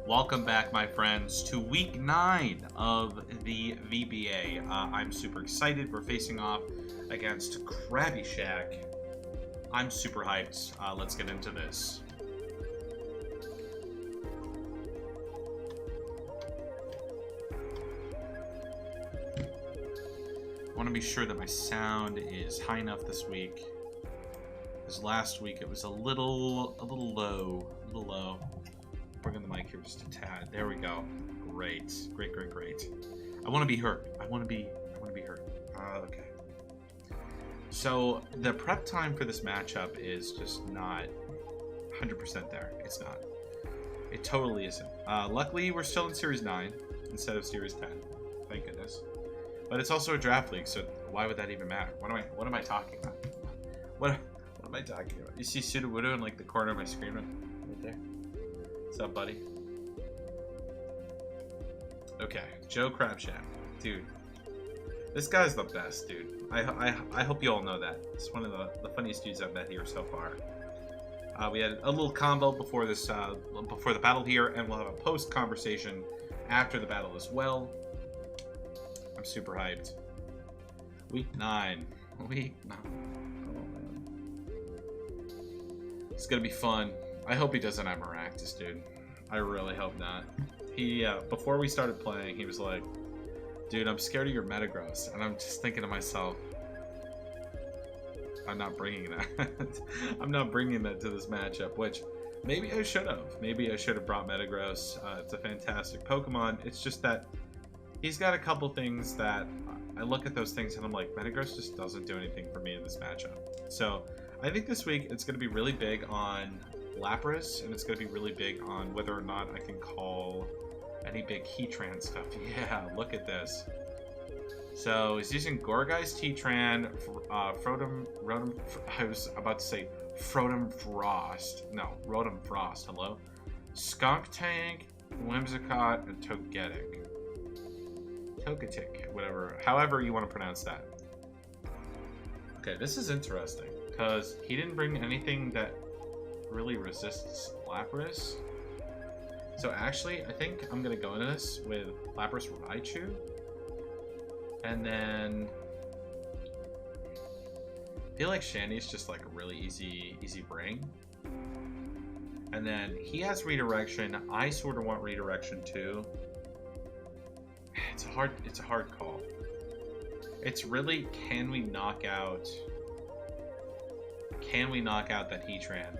Welcome back, my friends, to week 9 of the VBA. I'm super excited. We're facing off against KrabbyShack. I'm super hyped. Let's get into this. I want to be sure that my sound is high enough this week. Because last week it was a little low. Bring the mic here just a tad. There we go. Great. I want to be heard. I want to be heard. Okay. So the prep time for this matchup is just not 100% there. It's not. It totally isn't. Luckily, we're still in Series 9 instead of Series 10. Thank goodness. But it's also a draft league, so why would that even matter? What am I talking about? What am I talking about? You see Sudowoodo in like the corner of my screen right there? What's up, buddy? Okay, Joe KrabbyShack. Dude. This guy's the best, dude. I hope you all know that. It's one of the funniest dudes I've met here so far. We had a little combo before this before the battle here, and we'll have a post conversation after the battle as well. I'm super hyped. Week 9. Week 9. Oh man. It's gonna be fun. I hope he doesn't have Maractus, dude. I really hope not. He before we started playing, he was like, dude, I'm scared of your Metagross. And I'm just thinking to myself, I'm not bringing that. I'm not bringing that to this matchup, which maybe I should have. Maybe I should have brought Metagross. It's a fantastic Pokemon. It's just that he's got a couple things that I look at those things and I'm like, Metagross just doesn't do anything for me in this matchup. So I think this week it's going to be really big on Lapras, and it's going to be really big on whether or not I can call any big Heatran stuff. Yeah, look at this. So he's using Gourgeist, Heatran, Rotom, I was about to say Rotom Frost. No, Rotom Frost, hello? Skunk Tank, Whimsicott, and Togetic, whatever, however you want to pronounce that. Okay, this is interesting, because he didn't bring anything that really resists Lapras. So actually, I think I'm going to go into this with Lapras Raichu. And then I feel like Shandy's just like a really easy bring. And then he has redirection. I sort of want redirection too. It's a hard call. It's really, can we knock out that Heatran?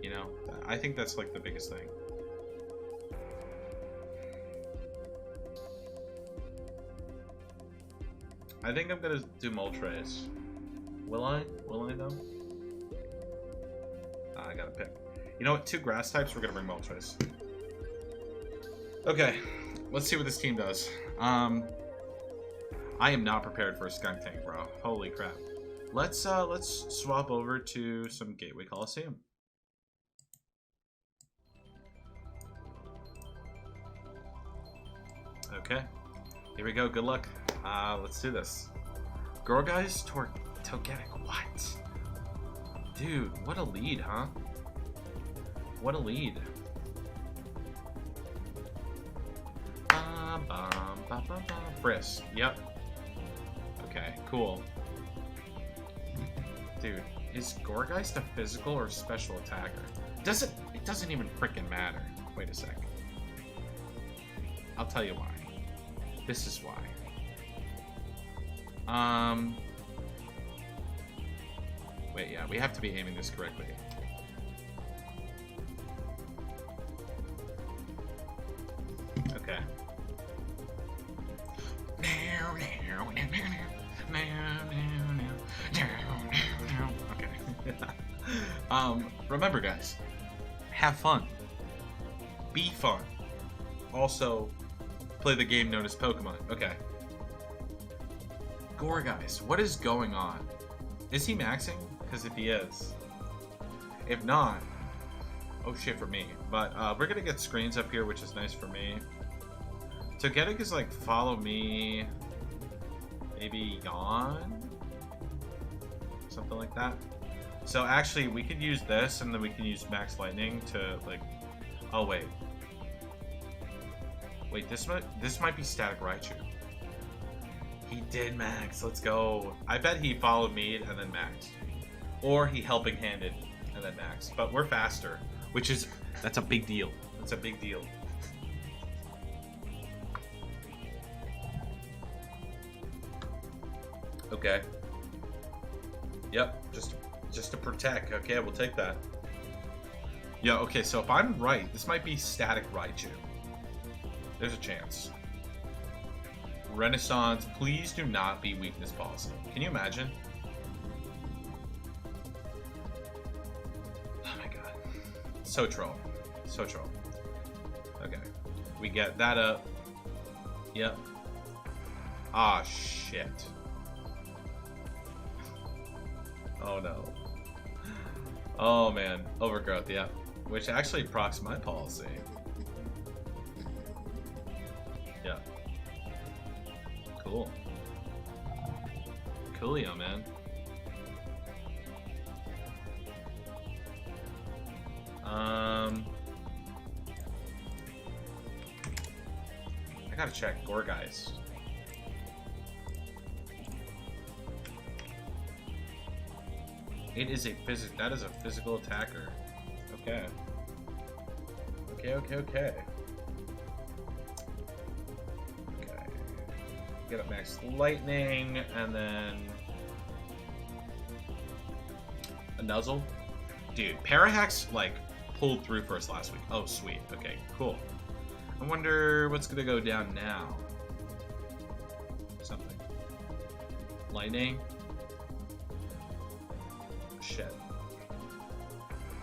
You know, I think that's like the biggest thing. I think I'm gonna do Moltres. Will I? Will I though? I gotta pick. You know what? 2 grass types. We're gonna bring Moltres. Okay, let's see what this team does. I am not prepared for a Skunk Tank, bro. Holy crap. Let's swap over to some Gateway Coliseum. Okay, here we go. Good luck. Let's do this. Gourgeist, Togetic. What? Dude, what a lead, huh? What a lead. Frisk. Yep. Okay, cool. Dude, is Gourgeist a physical or special attacker? It doesn't even freaking matter. Wait a sec. I'll tell you why. This is why. Wait, yeah, we have to be aiming this correctly. Okay. Okay. Remember, guys, have fun. Be fun. Also, play the game known as Pokemon. Okay. Gourgeist, what is going on? Is he maxing? Because if he is. If not, oh shit for me. But we're gonna get screens up here, which is nice for me. Togetic is like, follow me. Maybe yawn? Something like that. So actually, we could use this, and then we can use Max Lightning to like Oh, wait. Wait, this might be Static Raichu. He did max. Let's go. I bet he followed me and then maxed. Or he helping handed and then maxed. But we're faster, which is... That's a big deal. That's a big deal. Okay. Yep, just to protect. Okay, we'll take that. Yeah, okay, so if I'm right, this might be Static Raichu. There's a chance. Renaissance, please do not be weakness policy. Can you imagine? Oh my god. So troll. So troll. Okay. We get that up. Yep. Ah, shit. Oh no. Oh man. Overgrowth, yeah. Which actually procs my policy. Yeah. Cool. Coolio, man. I gotta check Gorgeist. It is a that is a physical attacker. Okay. Okay. Get up max lightning, and then a nuzzle. Dude, Parahax like pulled through for us last week. Oh, sweet. Okay, cool. I wonder what's gonna go down now. Something. Lightning. Shit.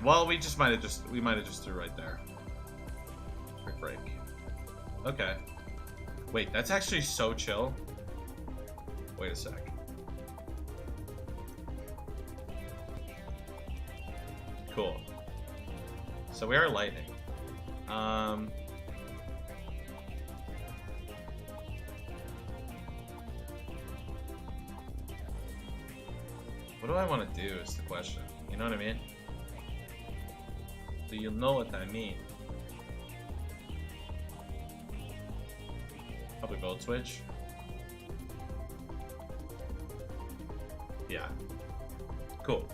Well, we might have just threw right there. Quick break. Okay. Wait, that's actually so chill. Wait a sec. Cool. So we are lightning. What do I want to do is the question. You know what I mean? Do you know what I mean? Probably Volt Switch. Yeah. Cool.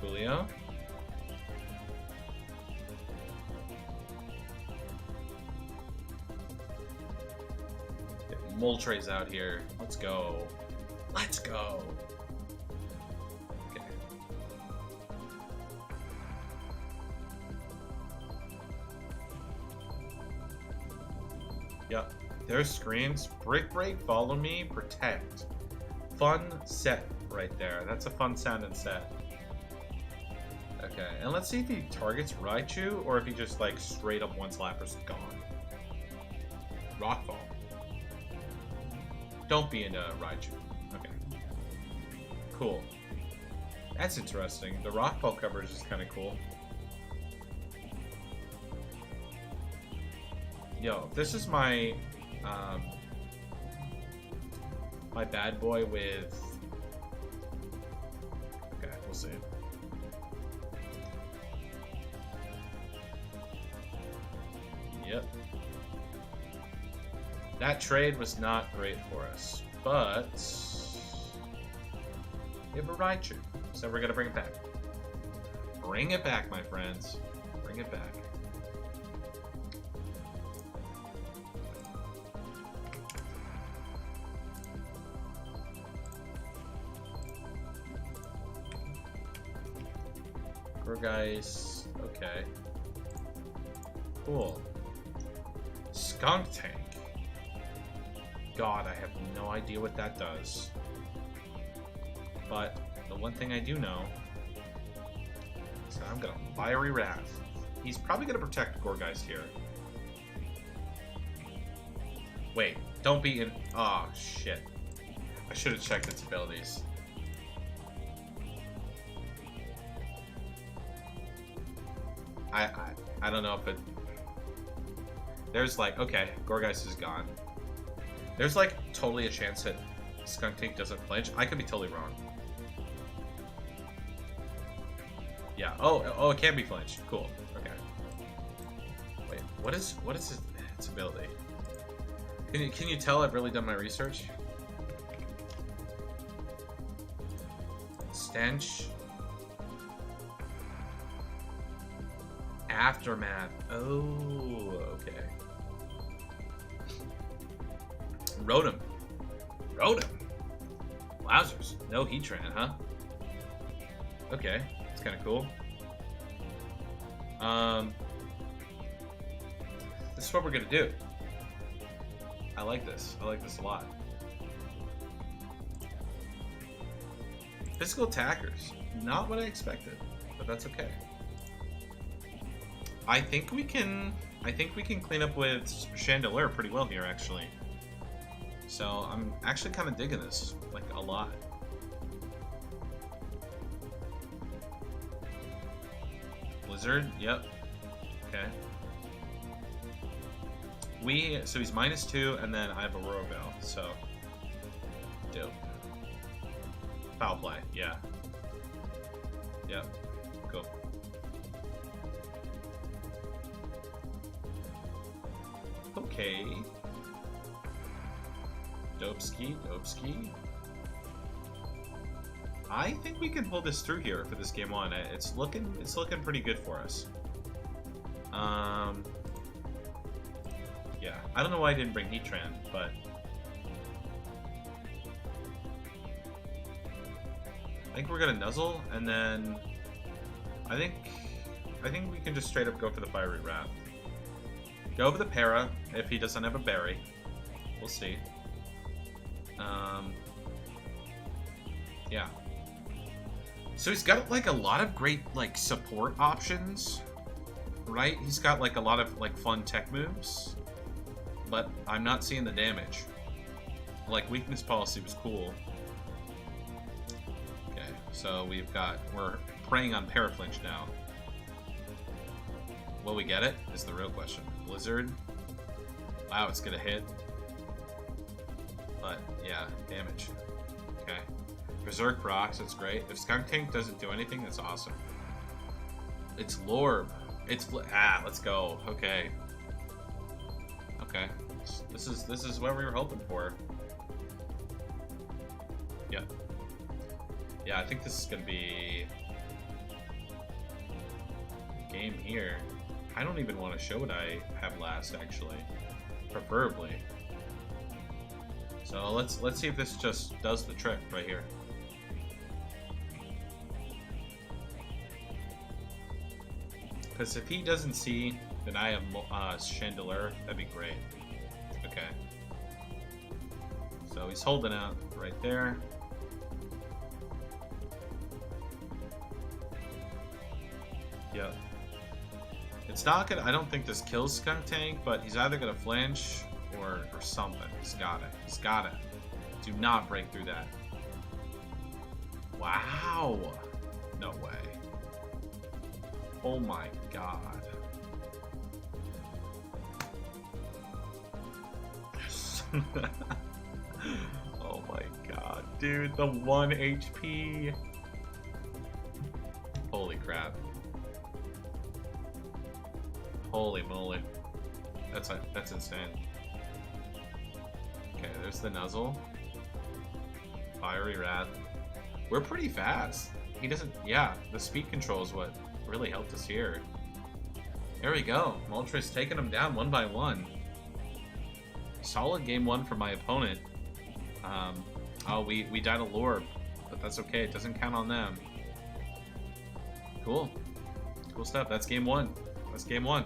Coolio. Get Moltres out here. Let's go. Let's go. Okay. Yep. There's screens. Brick Break, Follow Me, Protect. Fun set right there. That's a fun sounding set. Okay, and let's see if he targets Raichu or if he just like straight up one slapper's gone. Rockfall. Don't be into Raichu. Okay. Cool. That's interesting. The Rockfall coverage is kind of cool. Yo, this is my my bad boy with... Okay, we'll see. Yep. That trade was not great for us, but we have a Raichu, so we're gonna bring it back. Bring it back, my friends. Bring it back. Guys, okay. Cool. Skunk Tank. God, I have no idea what that does. But the one thing I do know is that I'm gonna Fiery Wrath. He's probably gonna protect Gorgeist here. Wait, don't be in. Oh shit. I should have checked its abilities. I don't know if it... There's like... Okay, Gorgeist is gone. There's like totally a chance that Skunk Tank doesn't flinch. I could be totally wrong. Yeah. Oh, it can be flinched. Cool. Okay. Wait, what is its ability? Can you tell I've really done my research? Stench. Aftermath. Oh, okay. Rotom. Wowzers. No Heatran, huh? Okay, that's kind of cool. This is what we're gonna do. I like this. I like this a lot. Physical attackers. Not what I expected, but that's okay. I think we can clean up with Chandelure pretty well here, actually. So I'm actually kind of digging this, like, a lot. Blizzard, yep. Okay. So he's -2, and then I have Aurora Veil, so dope. Foul play, yeah. Yep. Cool. Okay. Dopeski. I think we can pull this through here for this game 1. It's looking pretty good for us. Yeah. I don't know why I didn't bring Heatran, but I think we're gonna Nuzzle, and then I think we can just straight up go for the Fiery Wrath. Go for the Para if he doesn't have a berry. We'll see. Yeah. So he's got like a lot of great like support options, right? He's got like a lot of like fun tech moves, but I'm not seeing the damage. Like weakness policy was cool. Okay, so we're preying on Paraflinch now. Will we get it? Is the real question. Blizzard. Wow, it's gonna hit. But yeah, damage. Okay. Berserk rocks, that's great. If Skunk Tank doesn't do anything, that's awesome. It's Lorb. Let's go. Okay. Okay. This is what we were hoping for. Yeah. Yeah, I think this is gonna be game here. I don't even want to show what I have last, actually. Preferably. So let's see if this just does the trick right here. Because if he doesn't see that I have Chandelure, that'd be great. Okay. So he's holding out right there. Yep. It's not gonna. I don't think this kills Skunk Tank, but he's either gonna flinch or something. He's got it. He's got it. Do not break through that. Wow. No way. Oh my god. Oh my god, dude, the 1 HP. Holy crap. Holy moly. That's insane. Okay, there's the Nuzzle. Fiery Wrath. We're pretty fast. He doesn't... Yeah, the speed control is what really helped us here. There we go. Moltres taking him down one by one. Solid game 1 for my opponent. Oh, we died a Lorb, but that's okay. It doesn't count on them. Cool. Cool stuff. That's game 1. That's game 1.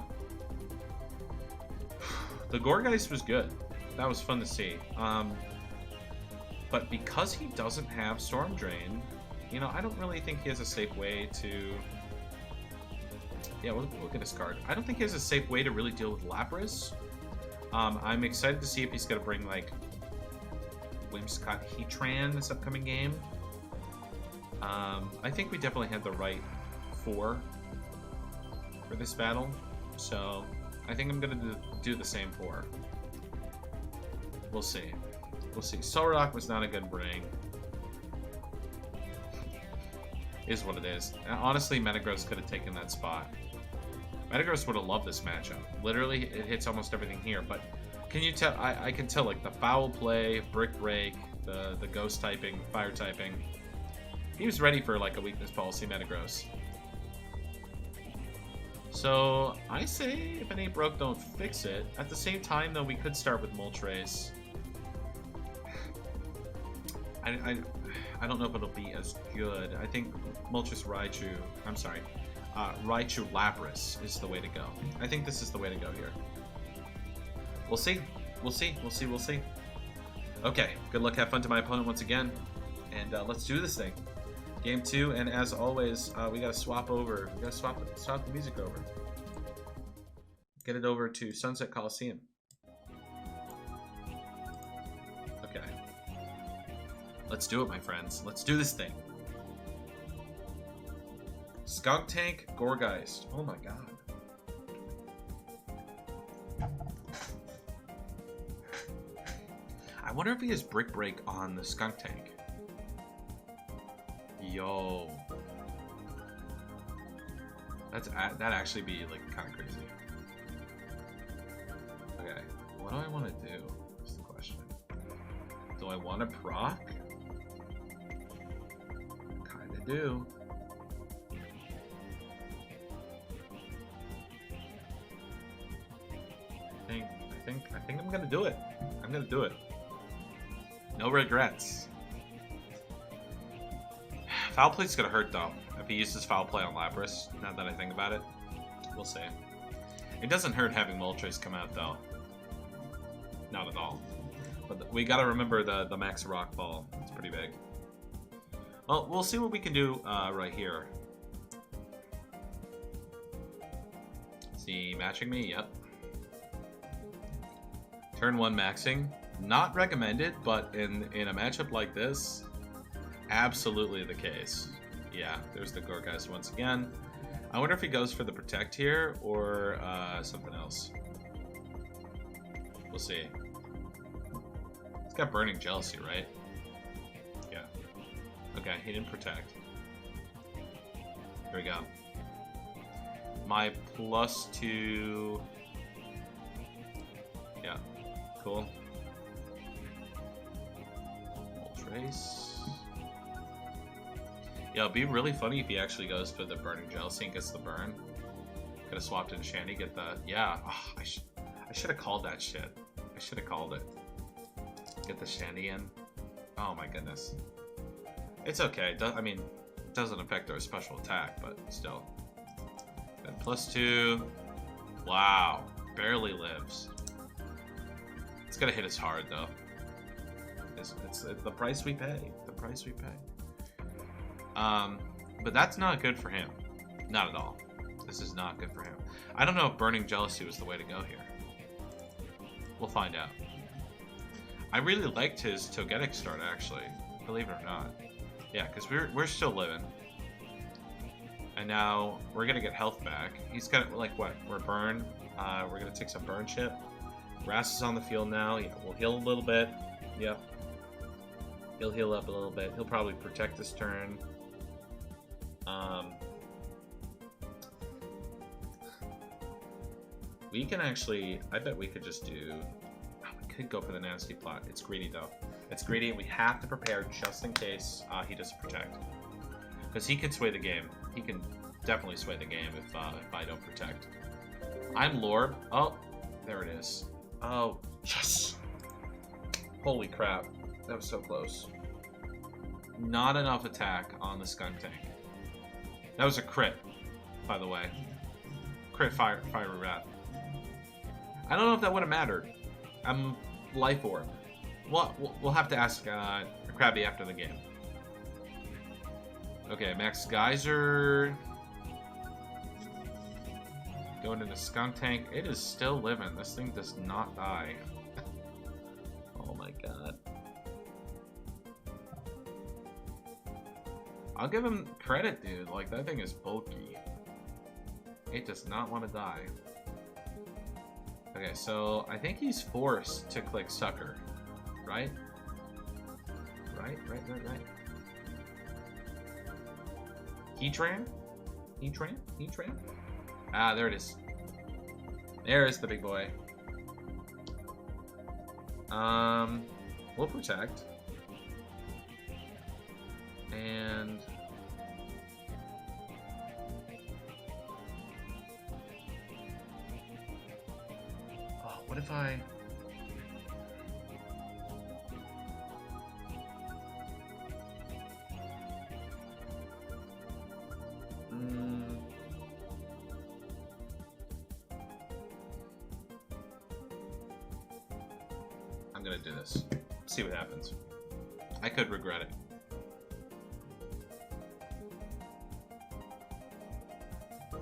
The Gourgeist was good. That was fun to see. But because he doesn't have Storm Drain, you know, I don't really think he has a safe way to... Yeah, we'll get his card. I don't think he has a safe way to really deal with Lapras. I'm excited to see if he's going to bring, like, Whimsicott Heatran this upcoming game. I think we definitely had the right 4 for this battle. So, I think I'm going to do the same 4. We'll see. We'll see. Solrock was not a good bring. Is what it is. Honestly, Metagross could have taken that spot. Metagross would have loved this matchup. Literally, it hits almost everything here. But can you tell? I can tell, like, the foul play, brick break, the ghost typing, fire typing. He was ready for, like, a weakness policy Metagross. So, I say, if it ain't broke, don't fix it. At the same time, though, we could start with Moltres. I don't know if it'll be as good. I think Moltres Raichu... I'm sorry. Raichu Lapras is the way to go. I think this is the way to go here. We'll see. We'll see. We'll see. We'll see. Okay. Good luck. Have fun to my opponent once again. And let's do this thing. Game 2, and as always, we gotta swap over. We gotta swap the music over. Get it over to Sunset Coliseum. Okay. Let's do it, my friends. Let's do this thing. Skunk Tank, Gourgeist. Oh my god. I wonder if he has Brick Break on the Skunk Tank. Yo, that'd actually be like kind of crazy. Okay, what do I want to do? Is the question. Do I want to proc? Kinda do. I think I'm gonna do it. I'm gonna do it. No regrets. Foul Play's gonna hurt though, if he uses Foul Play on Lapras, now that I think about it. We'll see. It doesn't hurt having Moltres come out though. Not at all. But we gotta remember the Max Rock Ball. It's pretty big. Well, we'll see what we can do right here. See, matching me? Yep. Turn 1 maxing. Not recommended, but in a matchup like this, absolutely the case. Yeah, there's the Gourgeist once again. I wonder if he goes for the Protect here or something else. We'll see. He's got Burning Jealousy, right? Yeah. Okay, he didn't Protect. Here we go. My +2... Yeah, cool. Trace. Yeah, it'd be really funny if he actually goes for the Burning Jealousy and gets the burn. Could have swapped in Shandy, get the... Yeah, oh, I should have called that shit. I should have called it. Get the Shandy in. Oh my goodness. It's okay. I mean, it doesn't affect our special attack, but still. Good. +2. Wow. Barely lives. It's gonna hit us hard, though. It's the price we pay. The price we pay. But that's not good for him. Not at all. This is not good for him. I don't know if Burning Jealousy was the way to go here. We'll find out. I really liked his Togetic start, actually. Believe it or not. Yeah, because we're still living. And now we're going to get health back. He's got, like, what? We're burn. We're going to take some burn chip. Grass is on the field now. Yeah, we'll heal a little bit. Yep. He'll heal up a little bit. He'll probably protect this turn. We can actually... I bet we could just do... Oh, we could go for the nasty plot. It's greedy, though. It's greedy, and we have to prepare just in case he doesn't protect. Because he can sway the game. He can definitely sway the game if I don't protect. I'm Lorb. Oh, there it is. Oh, yes! Holy crap. That was so close. Not enough attack on the Skunk Tank. That was a crit, by the way. Crit fire rat. I don't know if that would have mattered. I'm Life Orb. We'll have to ask Krabby after the game. Okay, Max Geyser. Going into Skunk Tank. It is still living. This thing does not die. Oh my god. I'll give him credit, dude. Like, that thing is bulky. It does not want to die. Okay, so I think he's forced to click Sucker, right? Right. Heatran? Ah, there it is. There's the big boy. We'll protect. And... oh, what if I... I'm gonna do this. See what happens. I could regret it.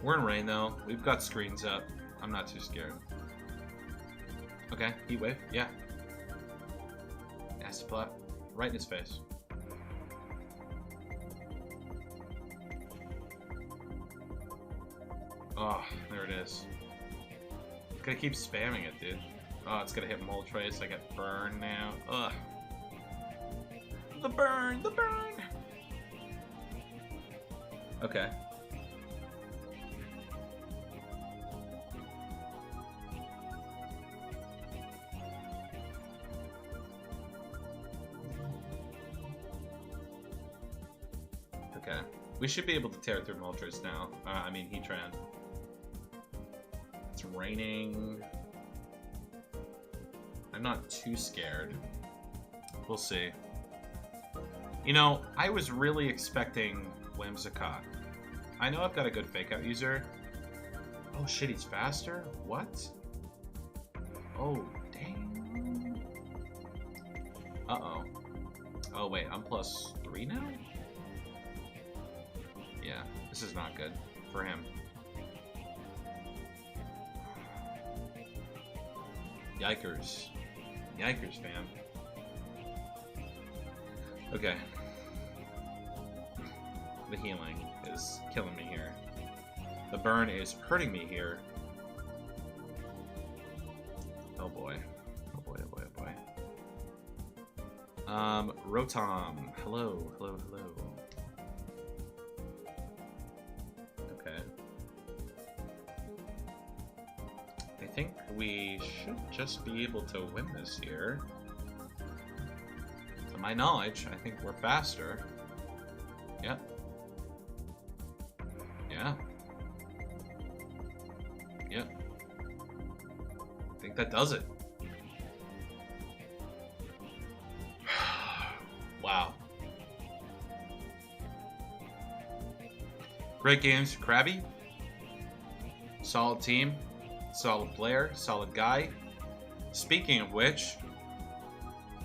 We're in rain though. We've got screens up. I'm not too scared. Okay, heat wave. Yeah. Nasty plot. Right in his face. Oh, there it is. It's gonna keep spamming it, dude. Oh, it's gonna hit Moltres. I get burned now. Ugh. The burn! Okay. Okay. We should be able to tear through Moltres now. I mean, Heatran. It's raining. I'm not too scared. We'll see. You know, I was really expecting Whimsicott. I know I've got a good fake-out user. Oh shit, he's faster? What? Oh, dang. Uh-oh. Oh wait, I'm +3 now? Yeah, this is not good for him. Yikers. Yikers, fam. Okay. The healing is killing me here. The burn is hurting me here. Oh boy. Oh boy, oh boy, oh boy. Rotom. Hello. Okay. I think we should just be able to win this here. To my knowledge, I think we're faster. Yep. Yeah. Yep. I think that does it. Wow. Great games for Krabby. Solid team. Solid player. Solid guy. Speaking of which,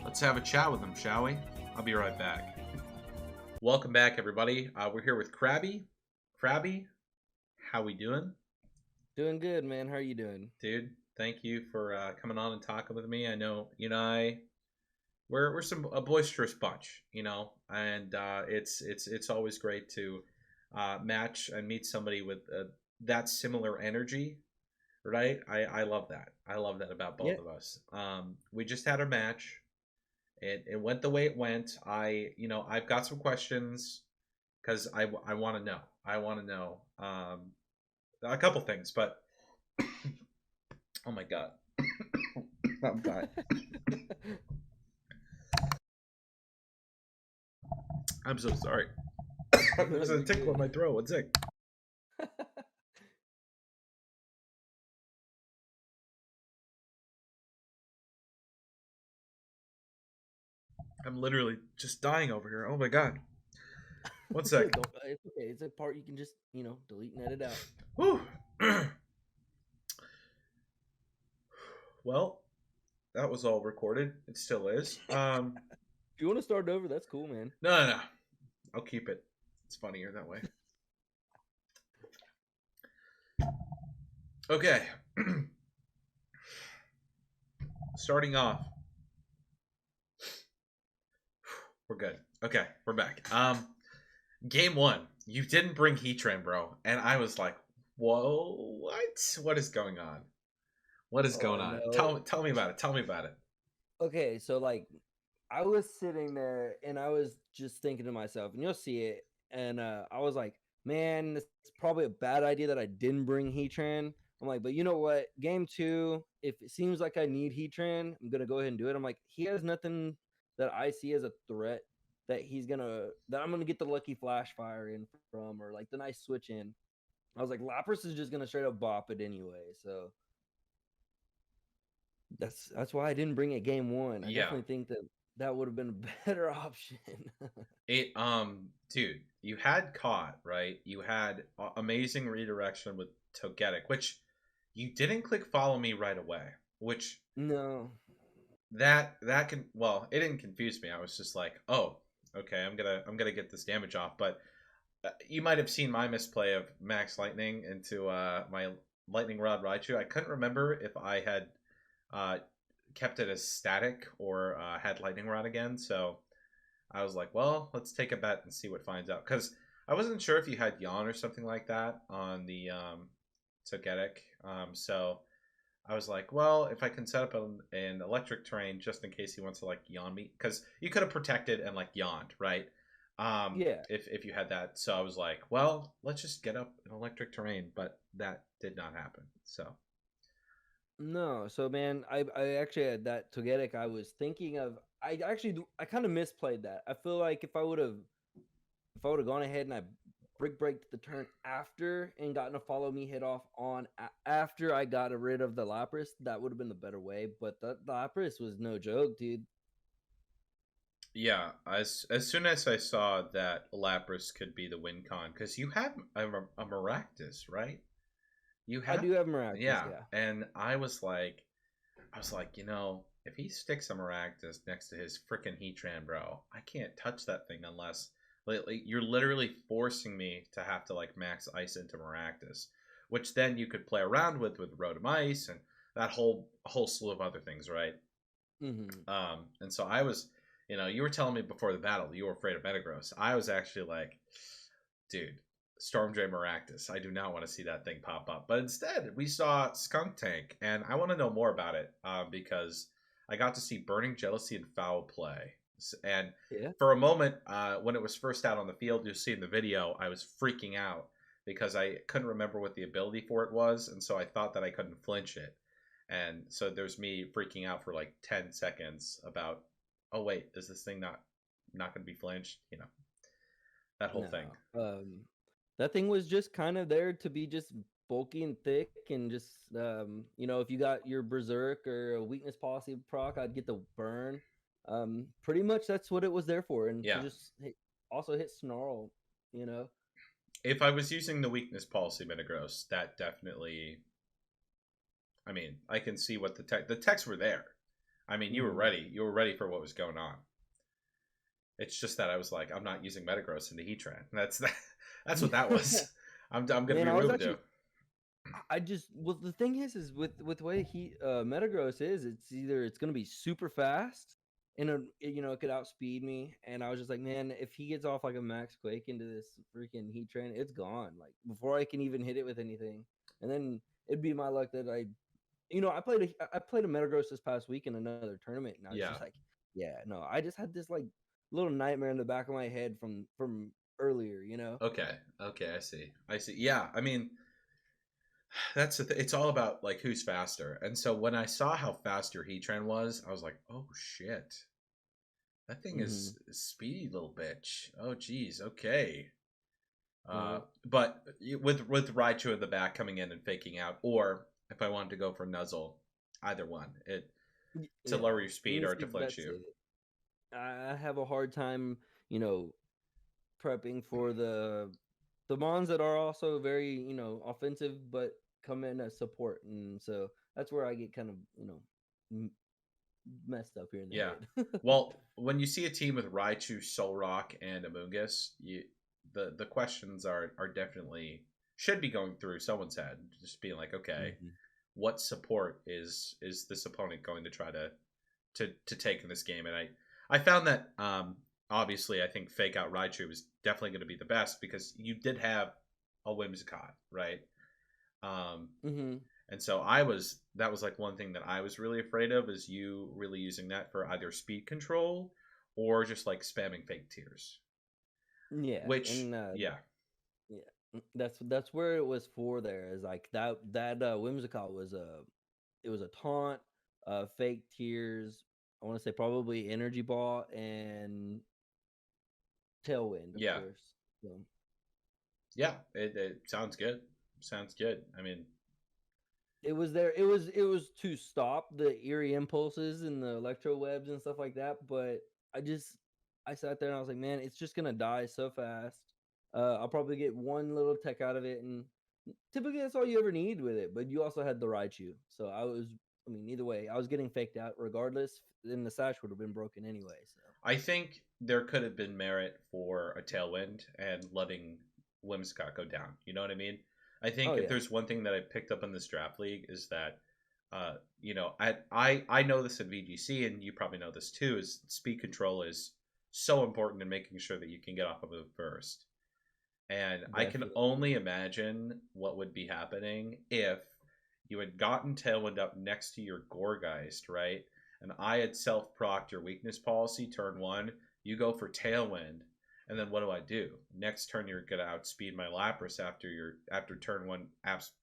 let's have a chat with him, shall we? I'll be right back. Welcome back, everybody. We're here with Krabby. Krabby, how we doing? Doing good, man. How are you doing? Dude, thank you for coming on and talking with me. I know you and I, we're a boisterous bunch, you know, and it's always great to match and meet somebody with that similar energy, right? I love that. I love that about both of us. We just had our match. It went the way it went. I've got some questions because I want to know. I want to know a couple things, but oh my god, I'm fine. I'm so sorry. There's a tickle in my throat. What's it? I'm literally just dying over here. Oh my god. One sec. It's okay. It's a part you can just, delete and edit out. Whew. Well, that was all recorded. It still is. If you want to start over, that's cool, man. No. I'll keep it. It's funnier that way. Okay. Starting off. We're good. Okay, we're back. Game 1. You didn't bring Heatran, bro. And I was like, whoa, what? What is going on? What is going on? No. Tell me about it. Tell me about it. Okay, so I was sitting there and I was just thinking to myself, and you'll see it. And I was like, man, it's probably a bad idea that I didn't bring Heatran. I'm like, but you know what? Game two, if it seems like I need Heatran, I'm gonna go ahead and do it. I'm like, he has nothing that I see as a threat that I'm gonna get the lucky flash fire in from, or like the nice switch in. I was like, Lapras is just gonna straight up bop it anyway. So that's why I didn't bring it game one. I Yeah. definitely think that would have been a better option. It dude, you had caught, right? You had amazing redirection with Togetic, which you didn't click follow me right away, which No. that can, well, it didn't confuse me. I was just like, "Oh, okay, I'm going to get this damage off." But you might have seen my misplay of Max Lightning into my Lightning Rod Raichu. I couldn't remember if I had uh kept it as static or had Lightning Rod again. So I was like, well, let's take a bet and see what finds out. Because I wasn't sure if you had Yawn or something like that on the Togetic. So I was like, well, if I can set up an electric terrain just in case he wants to like Yawn me. Because you could have protected and like yawned, right? Yeah. If you had that. So I was like, well, let's just get up an electric terrain. But that did not happen. So No. So man, I actually had that Togetic. I was thinking of. I kind of misplayed that. I feel like if I would have gone ahead and I braked the turn after and gotten a follow me hit off on after I got rid of the Lapras, that would have been the better way. But the Lapras was no joke, dude. yeah, as soon as I saw that Lapras could be the win con, because you had a Maractus, right? You I have, do have Maracas, yeah. yeah. And I was like, if he sticks a Maractus next to his freaking Heatran, bro, I can't touch that thing unless lately you're literally forcing me to have to like max ice into Maractus, which then you could play around with Rotom Ice and that whole slew of other things, right? Hmm. And so I was, you were telling me before the battle you were afraid of Metagross. I was actually like, dude, Stormjay Maractus. I do not want to see that thing pop up. But instead, we saw Skunk Tank, and I want to know more about it because I got to see Burning Jealousy and Foul Play. And Yeah. for a moment, when it was first out on the field, you'll see in the video, I was freaking out because I couldn't remember what the ability for it was, and so I thought that I couldn't flinch it. And so there's me freaking out for like 10 seconds about, oh wait, is this thing not going to be flinched? That whole No. thing. That thing was just kind of there to be just bulky and thick and just if you got your berserk or a weakness policy proc, I'd get the burn. Pretty much that's what it was there for, and to Yeah. just also hit snarl, you know. If I was using the weakness policy Metagross, that definitely. I mean, I can see what the techs were there. I mean, you were Hmm. ready. You were ready for what was going on. It's just that I was like, I'm not using Metagross into Heatran. That's what that was. I'm gonna Man, be I was rude to. actually I just well the thing is with the way he Metagross is, it's either it's gonna be super fast and it could outspeed me, and I was just like, man, if he gets off like a Max Quake into this freaking Heat Train, it's gone. Like before I can even hit it with anything, and then it'd be my luck that I played a Metagross this past week in another tournament, and I was Yeah. just like, yeah, no, I just had this like little nightmare in the back of my head from earlier, you know. Okay. Okay. I see. I see. Yeah. I mean, it's all about like who's faster. And so when I saw how fast your Heatran was, I was like, oh shit, that thing Hmm. is speedy little bitch. Oh geez. Okay. Yeah. But with Raichu in the back coming in and faking out, or if I wanted to go for Nuzzle, either one, to Yeah. lower your speed And or to see, flinch that's you. it. I have a hard time, you know, prepping for the mons that are also very, offensive but come in as support, and so that's where I get kind of, m- messed up here in the Yeah. head. Well, when you see a team with Raichu, Solrock, and Amoonguss, the questions are definitely should be going through someone's head, just being like, okay, Hmm. what support is this opponent going to try to take in this game? And I found that obviously I think fake out Raichu was definitely going to be the best because you did have a Whimsicott, right? Um, Hmm. and so that was like one thing that I was really afraid of is you really using that for either speed control or just like spamming fake tears. Yeah, Which, and yeah, yeah, that's where it was for. There is like that Whimsicott was it was a taunt, fake tears. I want to say probably energy ball and tailwind, of yeah, course. So yeah. It sounds good. Sounds good. I mean, it was there. It was to stop the eerie impulses and the electro webs and stuff like that. But I just I sat there and I was like, man, it's just gonna die so fast. I'll probably get one little tech out of it, and typically that's all you ever need with it. But you also had the Raichu, so I mean, either way, I was getting faked out regardless. Then the sash would have been broken anyway. So I think there could have been merit for a tailwind and letting Whimsicott go down. You know what I mean? I oh think if yeah, there's one thing that I picked up in this draft league is that, I know this in VGC, and you probably know this too. Is speed control is so important in making sure that you can get off of a burst. And I can definitely. only imagine what would be happening if you had gotten Tailwind up next to your Gorgeist, right? And I had self procced your weakness policy turn one. You go for Tailwind, and then what do? Next turn, you're gonna outspeed my Lapras after turn one,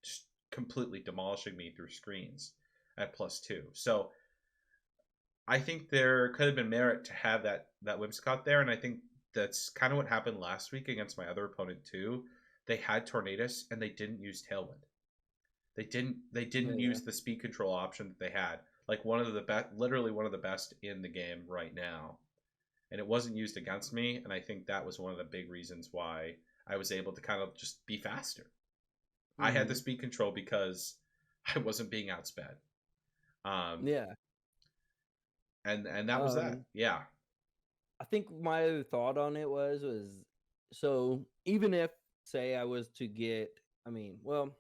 just completely demolishing me through screens at +2. So I think there could have been merit to have that Whimsicott there, and I think that's kind of what happened last week against my other opponent too. They had Tornadus and they didn't use Tailwind. They didn't Yeah. use the speed control option that they had. Like one of the best, literally one of the best in the game right now, and it wasn't used against me. And I think that was one of the big reasons why I was able to kind of just be faster. I had the Hmm. speed control because I wasn't being outsped. Um, Yeah. and that was that. Um, Yeah, I think my other thought on it was so even if say I was to get, I mean, well,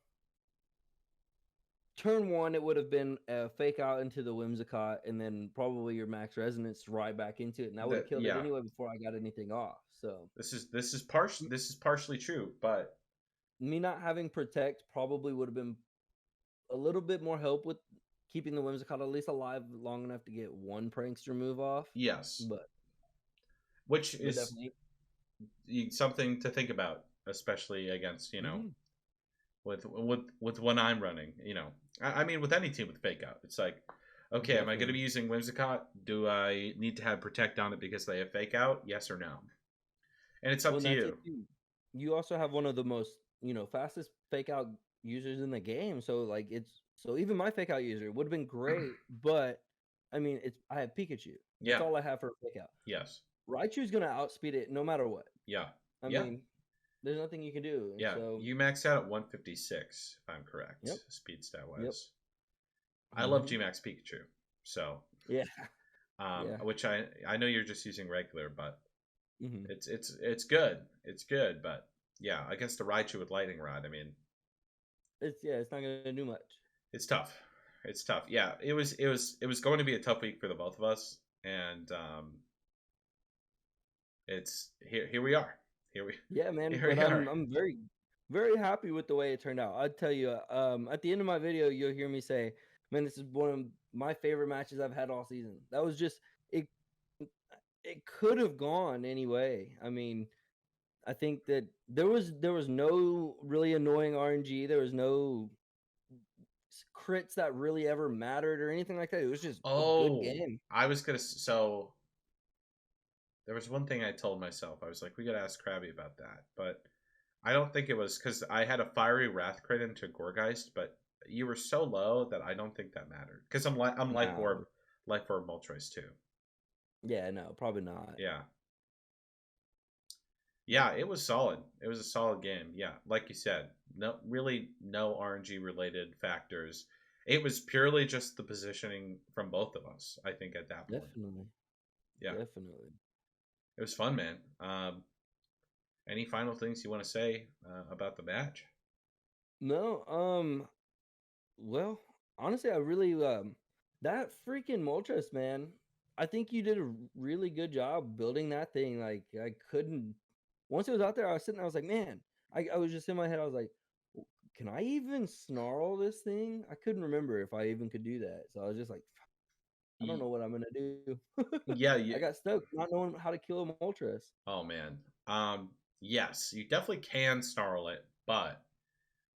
turn one it would have been a fake out into the Whimsicott and then probably your max resonance right back into it, and I would have that killed it yeah. anyway before I got anything off. So This is partially true, but me not having protect probably would have been a little bit more help with keeping the Whimsicott at least alive long enough to get one prankster move off. yes, But which is definitely. something to think about, especially against Hmm. with when I'm running. I mean, with any team with fake out, it's like, okay, am I going to Definitely. be using Whimsicott? Do I need to have protect on it because they have fake out? Yes or no? And it's up Well, to that's it you. too. You also have one of the most, fastest fake out users in the game. So like it's so even my fake out user would have been great, but I mean it's I have Pikachu. That's Yeah. all I have for a fake out. Yes. Raichu's gonna outspeed it no matter what. Yeah. I Yeah. mean, there's nothing you can do. And Yeah. so You maxed out at 156, if I'm correct. yep, Speed stat yep. wise. I love Hmm. Gmax Pikachu. So, Yeah. Yeah. which I know you're just using regular, but Hmm. it's good. It's good, but yeah, against the Raichu with Lightning Rod, I mean, It's not gonna do much. it's tough. It's tough. Yeah, it was going to be a tough week for the both of us, and it's here we are. Here we Yeah, man. here But we are. I'm very happy with the way it turned out. I'd tell you, at the end of my video, you'll hear me say, "Man, this is one of my favorite matches I've had all season." That was just it. It could have gone anyway. I mean, I think that there was no really annoying RNG. There was no crits that really ever mattered or anything like that. It was just a good Oh, game. I was gonna. So there was one thing I told myself. I was like, we gotta ask Krabby about that, but I don't think it was because I had a fiery wrath crit into Gorgeist, but you were so low that I don't think that mattered. Because I'm No, life orb Moltres too. yeah, no, probably not. Yeah. Yeah, it was solid. It was a solid game. Yeah, like you said, no RNG related factors. It was purely just the positioning from both of us, I think at that point. Definitely, Yeah. definitely. It was fun, man. Any final things you want to say about the match? No, well, honestly, I really that freaking Moltres, man. I think you did a really good job building that thing. Like I couldn't once it was out there, I was sitting there, I was like, man, I was just in my head, I was like, Can I even snarl this thing?" I couldn't remember if I even could do that. So I was just like, I don't know what I'm gonna do. Yeah, I got stuck not knowing how to kill a Moltres. oh man. Yes, you definitely can snarl it, but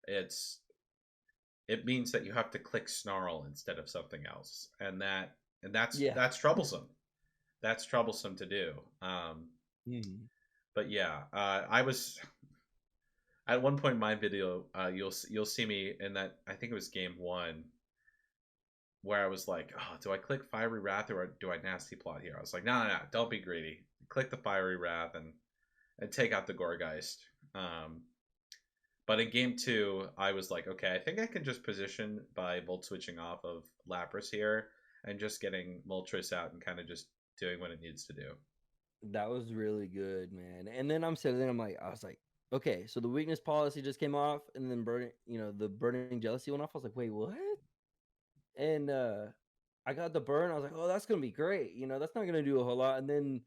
it's it means that you have to click snarl instead of something else, and Yeah. that's troublesome. That's troublesome to do. Mhm. But yeah, I was at one point in my video. You'll see me in that. I think it was game one where I was like, oh, do I click fiery wrath or do I nasty plot here? I was like, no, no, no, don't be greedy. Click the fiery wrath and take out the Gorgeist. Um, But in game two, I was like, okay, I think I can just position by volt switching off of Lapras here and just getting Moltres out and kind of just doing what it needs to do. That was really good, man. And then I'm sitting there, I was like, okay, so the weakness policy just came off, and then the burning jealousy went off. I was like, wait, what? And I got the burn. I was like, oh, that's gonna be great. That's not gonna do a whole lot. And then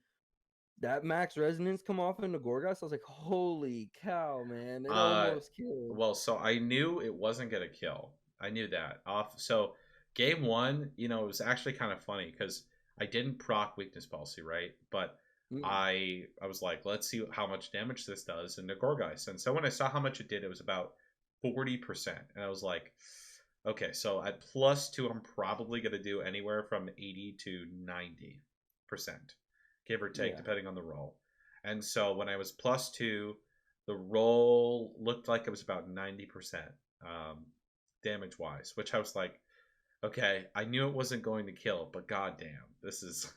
that max resonance come off into Gorgas. I was like, holy cow, man! It Uh, almost killed. well, so I knew it wasn't gonna kill. I knew that off. So game one, it was actually kind of funny because I didn't proc weakness policy, right? But Mm, I was like, let's see how much damage this does in the Gorgeist. And so when I saw how much it did, it was about 40%, and I was like, okay, so at +2, I'm probably gonna do anywhere from 80 to 90%, give or take, yeah, depending on the roll. And so when I was +2, the roll looked like it was about 90% damage wise, which I was like, okay, I knew it wasn't going to kill, but goddamn, this is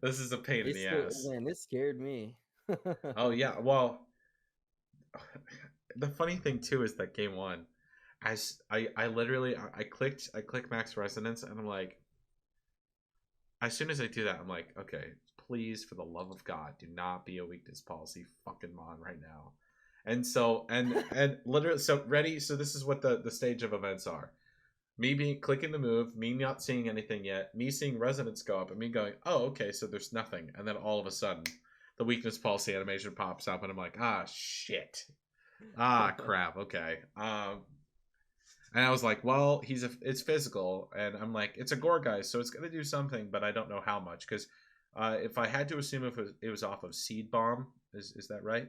this is a pain in it the still, ass. man, it scared me. Oh yeah, well, the funny thing too is that game one, I literally I click max resonance and I'm like, as soon as I do that, I'm like, okay, please, for the love of God, do not be a weakness policy fucking mon right now. And so and literally, so ready. So this is what the stage of events are. Me being clicking the move, me not seeing anything yet, me seeing resonance go up, and me going, oh, okay, so there's nothing. And then all of a sudden, the weakness policy animation pops up, and I'm like, ah, shit, ah, crap, okay. And I was like, well, it's physical, and I'm like, it's a gore guy, so it's gonna do something, but I don't know how much because if I had to assume if it was off of Seed Bomb, is that right?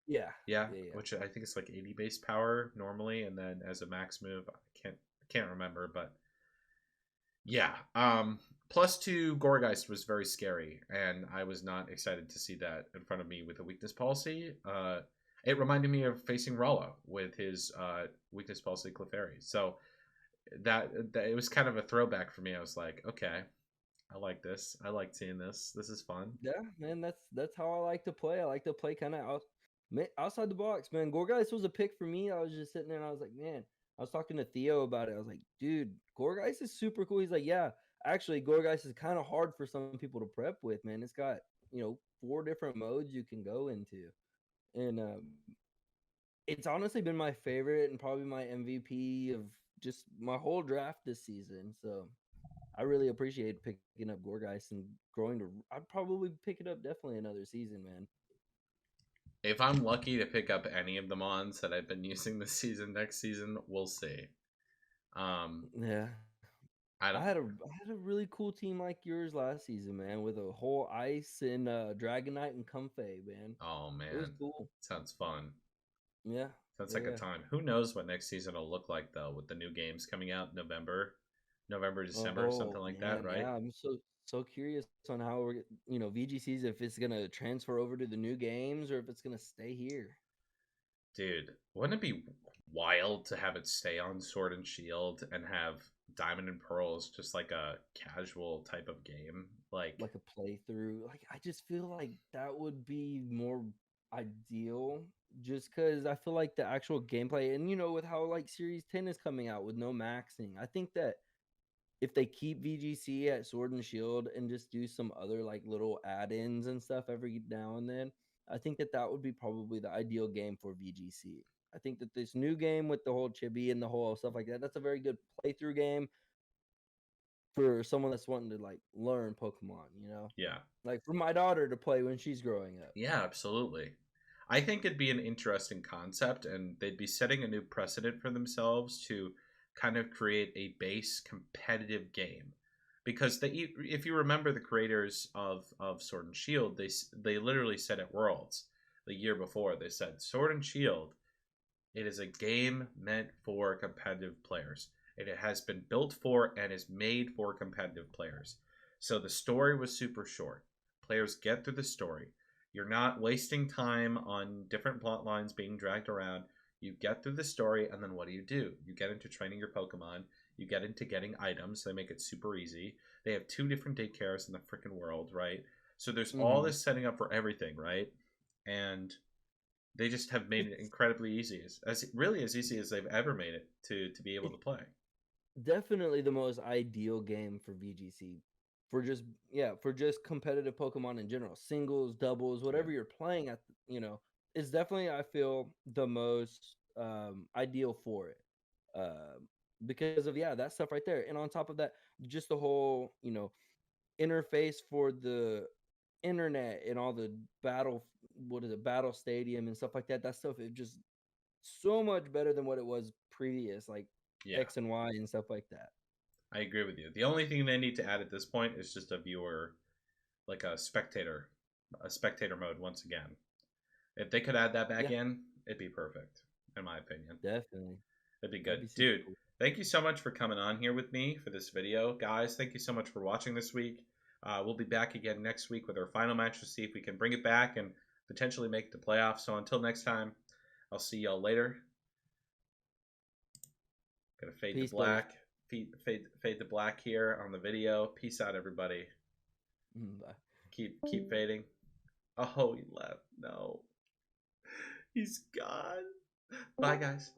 Yeah, Yeah, yeah, yeah. which I think it's like 80 base power normally, and then as a max move, I can't remember, but yeah. +2 Goregeist was very scary, and I was not excited to see that in front of me with a weakness policy. It reminded me of facing Rollo with his weakness policy Clefairy. So that it was kind of a throwback for me. I was like, okay, I like this. I like seeing this. This is fun. Yeah, man, that's how I like to play. I like to play kind of outside the box, man. Gorgeist was a pick for me. I was just sitting there and I was like, man, I was talking to Theo about it. I was like, dude, Gorgeist is super cool. He's like, yeah, actually, Gorgeist is kind of hard for some people to prep with, man. It's got 4 different modes you can go into, and it's honestly been my favorite and probably my MVP of just my whole draft this season. So I really appreciate picking up Gorgeist and growing to. I'd probably pick it up definitely another season, man. If I'm lucky to pick up any of the mons that I've been using this season, next season, we'll see. Um, Yeah, I don't. I had a really cool team like yours last season, man, with a whole ice and Dragonite and Comfey, man. Oh It was man, cool. sounds fun. Yeah, Sounds like a yeah. time. Who knows what next season will look like though, with the new games coming out in November, December, something Oh like that, man, right? yeah. I'm so curious on how VGCs, if it's gonna transfer over to the new games or if it's gonna stay here. Dude, wouldn't it be wild to have it stay on Sword and Shield and have Diamond and Pearls just like a casual type of game? Like, Like a playthrough. Like I just feel like that would be more ideal just cuz I feel like the actual gameplay and with how like Series 10 is coming out with no maxing. I think that if they keep VGC at Sword and Shield and just do some other like little add-ins and stuff every now and then, I think that that would be probably the ideal game for VGC. I think that this new game with the whole chibi and the whole stuff like that, that's a very good playthrough game for someone that's wanting to like learn Pokemon. yeah. Like for my daughter to play when she's growing up. Yeah, absolutely. I think it'd be an interesting concept, and they'd be setting a new precedent for themselves to kind of create a base competitive game. because if you remember the creators of Sword and Shield, they literally said at Worlds the year before, they said Sword and Shield, it is a game meant for competitive players. It has been built for and is made for competitive players. So the story was super short. Players get through the story. You're not wasting time on different plot lines being dragged around. You get through the story, and then what do? You get into training your Pokemon. You get into getting items. They make it super easy. They have 2 different daycares in the freaking world, right? So there's all Mm-hmm. this setting up for everything, right? And they just have made it It's incredibly easy, as really as easy as they've ever made it to be able it's to play. definitely the most ideal game for VGC. For just for just competitive Pokemon in general, singles, doubles, Yeah, whatever you're playing at, it's definitely, I feel, the most ideal for it. Because of that stuff right there. And on top of that, just the whole, interface for the internet and all the battle stadium and stuff like that. That stuff is just so much better than what it was previous, like yeah, X and Y and stuff like that. I agree with you. The only thing they need to add at this point is just a viewer, like a spectator mode once again. If they could add that back Yeah, in, it'd be perfect, in my opinion. definitely. It'd be That'd good. be super Dude, cool. thank you so much for coming on here with me for this video. Guys, thank you so much for watching this week. We'll be back again next week with our final match to see if we can bring it back and potentially make the playoffs. So until next time, I'll see y'all later. Gonna fade to Peace, brothers. black. Fade to black here on the video. Peace out, everybody. Bye. Keep fading. Oh, he left. No. He's gone. Bye, guys.